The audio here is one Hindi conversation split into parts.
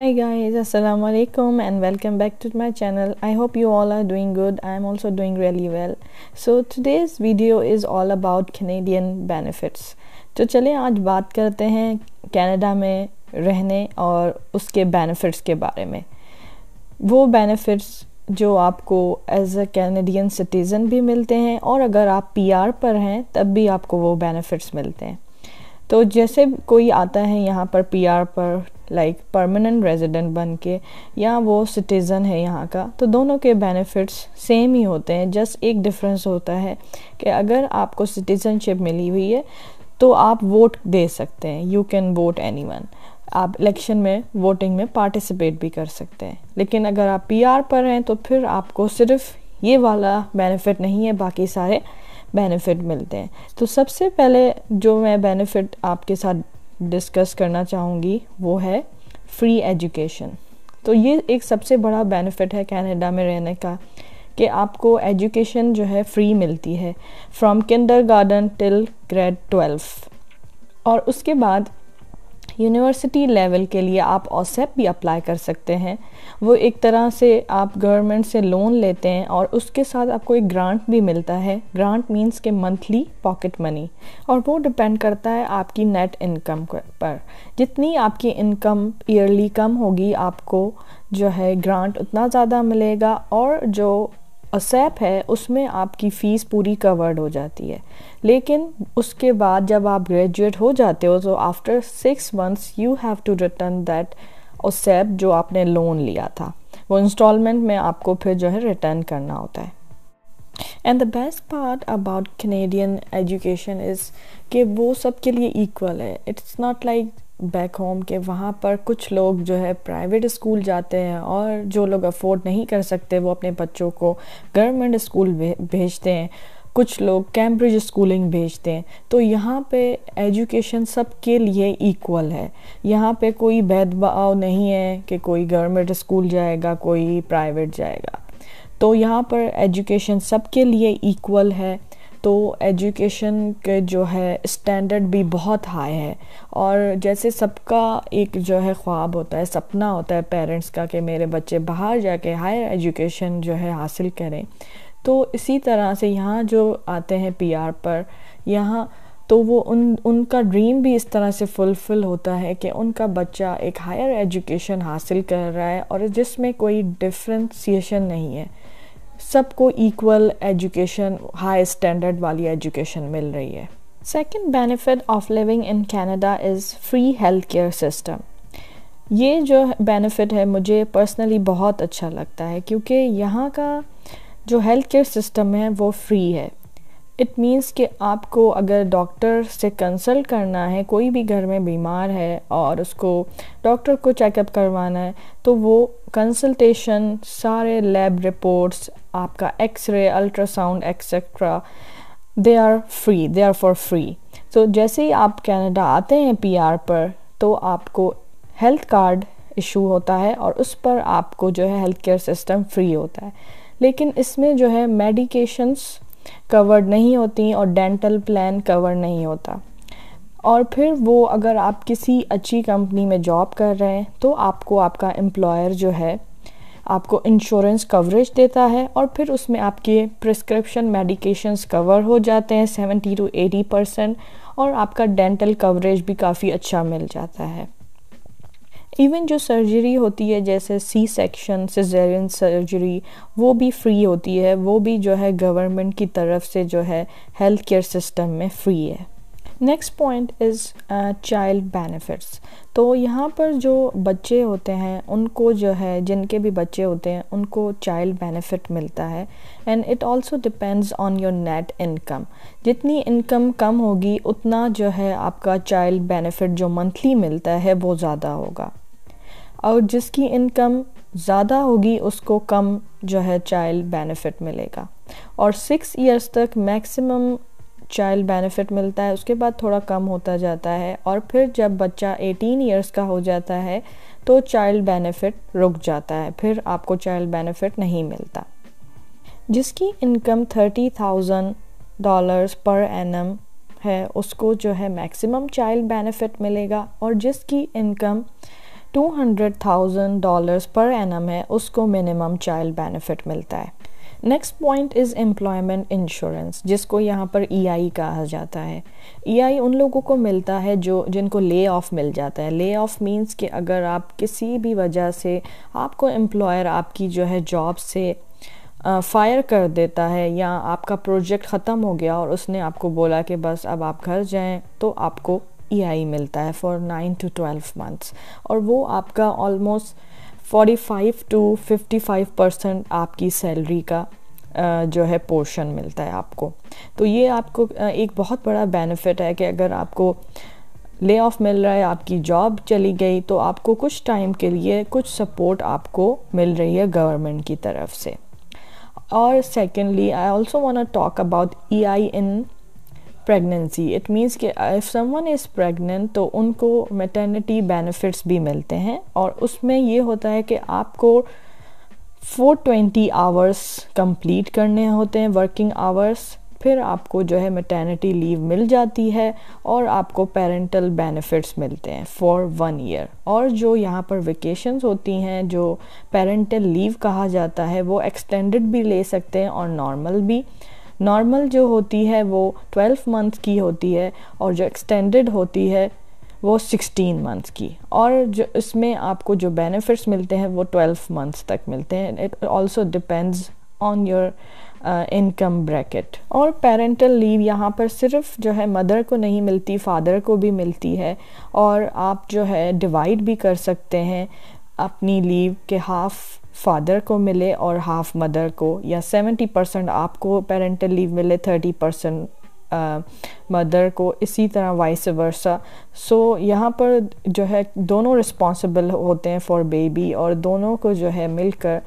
Hi guys, assalamu alaikum and welcome back to my channel. I hope you all are doing good. I am also doing really well. So today's video is all about Canadian benefits. तो चलें आज बात करते हैं कनाडा में रहने और उसके बेनिफिट्स के बारे में। वो बेनिफिट्स जो आपको एज अ कैनेडियन सिटीज़न भी मिलते हैं और अगर आप पीआर पर हैं तब भी आपको वो बेनिफिट्स मिलते हैं। तो जैसे कोई आता है यहाँ पर पीआर पर लाइक परमानेंट रेजिडेंट बन के या वो सिटीज़न है यहाँ का, तो दोनों के बेनिफिट्स सेम ही होते हैं। जस्ट एक डिफरेंस होता है कि अगर आपको सिटीज़नशिप मिली हुई है तो आप वोट दे सकते हैं, यू कैन वोट एनीवन। आप इलेक्शन में वोटिंग में पार्टिसिपेट भी कर सकते हैं। लेकिन अगर आप पीआर पर हैं तो फिर आपको सिर्फ ये वाला बेनिफिट नहीं है, बाकी सारे बेनिफिट मिलते हैं। तो सबसे पहले जो मैं बेनिफिट आपके साथ डिस्कस करना चाहूँगी वो है फ्री एजुकेशन। तो ये एक सबसे बड़ा बेनिफिट है कनाडा में रहने का कि आपको एजुकेशन जो है फ्री मिलती है फ्रॉम किंडरगार्टन टिल ग्रेड 12। और उसके बाद यूनिवर्सिटी लेवल के लिए आप ओसेप भी अप्लाई कर सकते हैं। वो एक तरह से आप गवर्नमेंट से लोन लेते हैं और उसके साथ आपको एक ग्रांट भी मिलता है। ग्रांट मींस के मंथली पॉकेट मनी, और वो डिपेंड करता है आपकी नेट इनकम पर। जितनी आपकी इनकम ईयरली कम होगी आपको जो है ग्रांट उतना ज़्यादा मिलेगा, और जो ओसेप है उसमें आपकी फ़ीस पूरी कवर्ड हो जाती है। लेकिन उसके बाद जब आप ग्रेजुएट हो जाते हो तो after 6 months you have to return that ओसेप जो आपने लोन लिया था। वो इंस्टॉलमेंट में आपको फिर जो है रिटर्न करना होता है। And the best part about Canadian education is कि वो सबके लिए इक्वल है। It's not like back home के वहाँ पर कुछ लोग जो है प्राइवेट स्कूल जाते हैं और जो लोग अफोर्ड नहीं कर सकते वो अपने बच्चों को गवर्नमेंट स्कूल भेजते हैं। कुछ लोग कैम्ब्रिज स्कूलिंग भेजते हैं। तो यहाँ पे एजुकेशन सबके लिए इक्वल है। यहाँ पे कोई भेदभाव नहीं है कि कोई गवर्नमेंट स्कूल जाएगा कोई प्राइवेट जाएगा। तो यहाँ पर एजुकेशन सबके लिए इक्वल है। तो एजुकेशन के जो है स्टैंडर्ड भी बहुत हाई है। और जैसे सबका एक जो है ख्वाब होता है, सपना होता है पेरेंट्स का कि मेरे बच्चे बाहर जाके हायर एजुकेशन जो है हासिल करें, तो इसी तरह से यहाँ जो आते हैं पीआर पर यहाँ, तो वो उनका ड्रीम भी इस तरह से फुलफ़िल होता है कि उनका बच्चा एक हायर एजुकेशन हासिल कर रहा है और जिसमें कोई डिफ्रेंसिएशन नहीं है, सबको इक्वल एजुकेशन, हाई स्टैंडर्ड वाली एजुकेशन मिल रही है। Second benefit of living in Canada is free health care system. ये जो बेनिफिट है मुझे पर्सनली बहुत अच्छा लगता है क्योंकि यहाँ का जो हेल्थ केयर सिस्टम है वो फ्री है। इट मीन्स कि आपको अगर डॉक्टर से कंसल्ट करना है, कोई भी घर में बीमार है और उसको डॉक्टर को चेकअप करवाना है, तो वो कंसल्टेशन, सारे लैब रिपोर्ट्स, आपका x ray, ultrasound etcetera, they are free, they are for free. तो जैसे ही आप कनाडा आते हैं पीआर पर तो आपको हेल्थ कार्ड इशू होता है और उस पर आपको जो है हेल्थ केयर सिस्टम फ्री होता है। लेकिन इसमें जो है मेडिकेशंस कवर्ड नहीं होती और डेंटल प्लान कवर नहीं होता। और फिर वो अगर आप किसी अच्छी कंपनी में जॉब कर रहे हैं तो आपको आपका एम्प्लॉयर जो है आपको इंश्योरेंस कवरेज देता है और फिर उसमें आपके प्रिस्क्रिप्शन मेडिकेशंस कवर हो जाते हैं 70 to 80%, और आपका डेंटल कवरेज भी काफ़ी अच्छा मिल जाता है। इवन जो सर्जरी होती है जैसे सी सेक्शन, सिजेरियन सर्जरी, वो भी फ्री होती है। वो भी जो है गवर्नमेंट की तरफ से जो है हेल्थ केयर सिस्टम में फ्री है। Next point is child benefits. तो यहाँ पर जो बच्चे होते हैं उनको जो है, जिनके भी बच्चे होते हैं उनको चाइल्ड बेनिफिट मिलता है। And it also depends on your net income. जितनी इनकम कम होगी उतना जो है आपका चाइल्ड बेनिफिट जो मंथली मिलता है वो ज़्यादा होगा, और जिसकी इनकम ज़्यादा होगी उसको कम जो है चाइल्ड बेनिफिट मिलेगा। और 6 इयर्स तक मैक्सिमम चाइल्ड बेनिफिट मिलता है, उसके बाद थोड़ा कम होता जाता है, और फिर जब बच्चा 18 इयर्स का हो जाता है तो चाइल्ड बेनिफिट रुक जाता है, फिर आपको चाइल्ड बेनिफिट नहीं मिलता। जिसकी इनकम $30,000 पर एनम है उसको जो है मैक्सिमम चाइल्ड बेनिफिट मिलेगा, और जिसकी इनकम $200,000 पर एनम है उसको मिनिमम चाइल्ड बेनिफिट मिलता है। Next point is employment insurance, जिसको यहाँ पर EI कहा जाता है। EI उन लोगों को मिलता है जिनको ले ऑफ मिल जाता है। ले ऑफ मीन्स कि अगर आप किसी भी वजह से आपको एम्प्लॉयर आपकी जो है जॉब से फायर कर देता है, या आपका प्रोजेक्ट ख़त्म हो गया और उसने आपको बोला कि बस अब आप घर जाएं, तो आपको EI मिलता है फॉर 9 to 12 मंथ्स, और वो आपका ऑलमोस्ट 45 to 55% आपकी सैलरी का जो है पोर्शन मिलता है आपको। तो ये आपको एक बहुत बड़ा बेनिफिट है कि अगर आपको ले ऑफ मिल रहा है, आपकी जॉब चली गई, तो आपको कुछ टाइम के लिए कुछ सपोर्ट आपको मिल रही है गवर्नमेंट की तरफ से। और secondly I also want to talk about EI in pregnancy. It means कि इफ़ समवन इज़ प्रेग्नेंट तो उनको मैटरनिटी बेनिफिट्स भी मिलते हैं, और उसमें ये होता है कि आपको 420 आवर्स कंप्लीट करने होते हैं, वर्किंग आवर्स, फिर आपको जो है मैटरनिटी लीव मिल जाती है और आपको पेरेंटल बेनिफिट्स मिलते हैं फॉर 1 ईयर। और जो यहाँ पर वेकेशंस होती हैं, जो पेरेंटल लीव कहा जाता है, वो एक्सटेंडेड भी ले सकते हैं और नॉर्मल भी। नॉर्मल जो होती है वो 12 मंथ की होती है, और जो एक्सटेंडेड होती है वो 16 मंथ्स की, और जो इसमें आपको जो बेनिफिट्स मिलते हैं वो 12 मंथ्स तक मिलते हैं। It also depends on your income bracket. और पेरेंटल लीव यहाँ पर सिर्फ जो है मदर को नहीं मिलती, फादर को भी मिलती है, और आप जो है डिवाइड भी कर सकते हैं अपनी लीव के हाफ फादर को मिले और हाफ मदर को, या 70% आपको पेरेंटल लीव मिले, 30% मदर को, इसी तरह वाइस वर्सा। सो यहाँ पर जो है दोनों रिस्पॉन्सिबल होते हैं फॉर बेबी, और दोनों को जो है मिलकर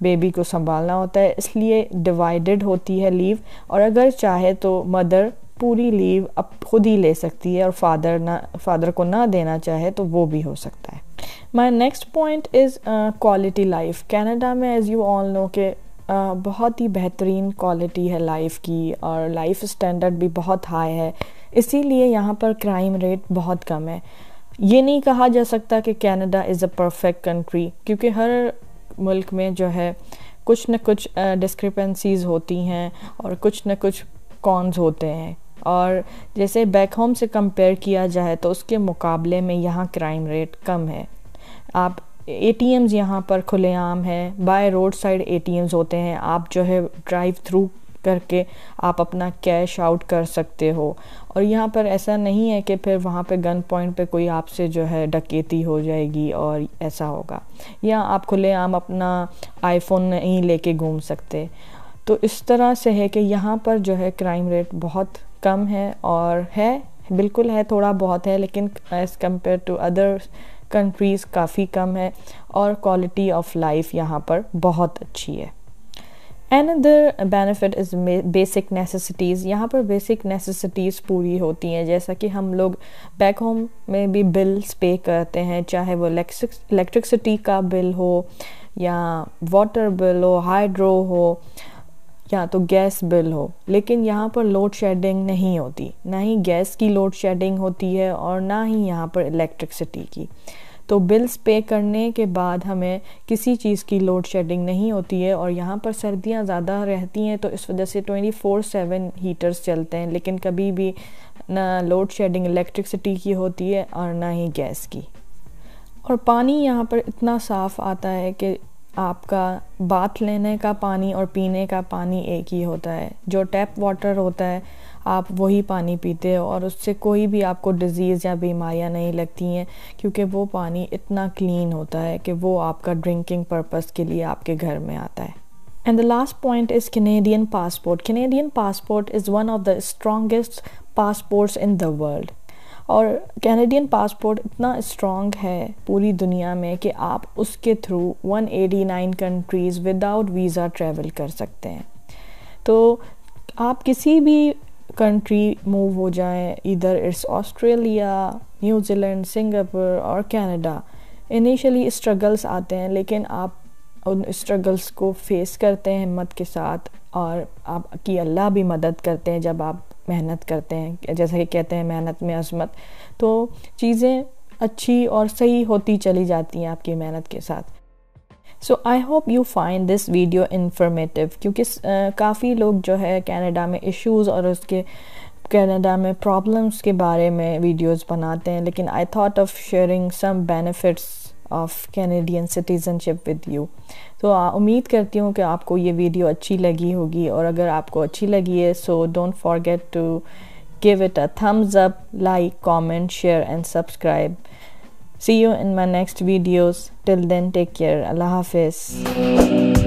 बेबी को संभालना होता है, इसलिए डिवाइडेड होती है लीव। और अगर चाहे तो मदर पूरी लीव अब खुद ही ले सकती है, और फादर को ना देना चाहे तो वो भी हो सकता है। My next point is quality life. Canada में एज़ यू ऑल नो के बहुत ही बेहतरीन क्वालिटी है लाइफ की, और लाइफ स्टैंडर्ड भी बहुत हाई है, इसीलिए यहाँ पर क्राइम रेट बहुत कम है। ये नहीं कहा जा सकता कि Canada is a perfect country, क्योंकि हर मुल्क में जो है कुछ न कुछ डिस्क्रिपेंसीज़ होती हैं और कुछ न कुछ कॉन्स होते हैं। और जैसे बैक होम से कंपेयर किया जाए तो उसके मुकाबले में यहाँ क्राइम रेट कम है। आप ATMs यहाँ पर खुलेआम हैं, बाय रोड साइड ATMs होते हैं, आप जो है ड्राइव थ्रू करके आप अपना कैश आउट कर सकते हो। और यहाँ पर ऐसा नहीं है कि फिर वहाँ पे गन पॉइंट पे कोई आपसे जो है डकैती हो जाएगी और ऐसा होगा, या आप खुलेआम अपना iPhone नहीं लेके घूम सकते। तो इस तरह से है कि यहाँ पर जो है क्राइम रेट बहुत कम है, और है बिल्कुल है, थोड़ा बहुत है, लेकिन as compare to other countries काफ़ी कम है, और क्वालिटी ऑफ लाइफ यहाँ पर बहुत अच्छी है। Another benefit is basic necessities. यहाँ पर बेसिक नेसेसिटीज़ पूरी होती हैं, जैसा कि हम लोग बैक होम में भी बिल्स पे करते हैं, चाहे वो इलेक्ट्रिसिटी का बिल हो, या वाटर बिल हो, हाइड्रो हो, या तो गैस बिल हो। लेकिन यहाँ पर लोड शेडिंग नहीं होती, ना ही गैस की लोड शेडिंग होती है और ना ही यहाँ पर इलेक्ट्रिसिटी की। तो बिल्स पे करने के बाद हमें किसी चीज़ की लोड शेडिंग नहीं होती है। और यहाँ पर सर्दियाँ ज़्यादा रहती हैं, तो इस वजह से 24/7 हीटर्स चलते हैं, लेकिन कभी भी ना लोड शेडिंग इलेक्ट्रिसिटी की होती है और ना ही गैस की। और पानी यहाँ पर इतना साफ़ आता है कि आपका बाथ लेने का पानी और पीने का पानी एक ही होता है। जो टैप वाटर होता है आप वही पानी पीते हो, और उससे कोई भी आपको डिज़ीज़ या बीमारियां नहीं लगती हैं, क्योंकि वो पानी इतना क्लीन होता है कि वो आपका ड्रिंकिंग पर्पस के लिए आपके घर में आता है। And the last point is Canadian passport. Canadian passport is one of the strongest passports in the world. और कैनेडियन पासपोर्ट इतना स्ट्रॉन्ग है पूरी दुनिया में कि आप उसके through 189 countries without visa travel कर सकते हैं। तो आप किसी भी कंट्री मूव हो जाएं, इधर इट्स ऑस्ट्रेलिया, न्यूजीलैंड, सिंगापुर और कनाडा, इनिशियली स्ट्रगल्स आते हैं, लेकिन आप उन स्ट्रगल्स को फेस करते हैं हिम्मत के साथ, और आपकी अल्लाह भी मदद करते हैं जब आप मेहनत करते हैं। जैसा कि कहते हैं मेहनत में अज़मत, तो चीज़ें अच्छी और सही होती चली जाती हैं आपकी मेहनत के साथ। So I hope you find this video informative, क्योंकि काफ़ी लोग जो है कनाडा में इश्यूज़ और उसके कनाडा में प्रॉब्लम्स के बारे में वीडियोस बनाते हैं, लेकिन I thought of sharing some benefits of Canadian citizenship with you. तो उम्मीद करती हूँ कि आपको ये वीडियो अच्छी लगी होगी, और अगर आपको अच्छी लगी है so don't forget to give it a thumbs up, like, comment, share and subscribe. See you in my next videos. Till then, take care. Allah Hafiz.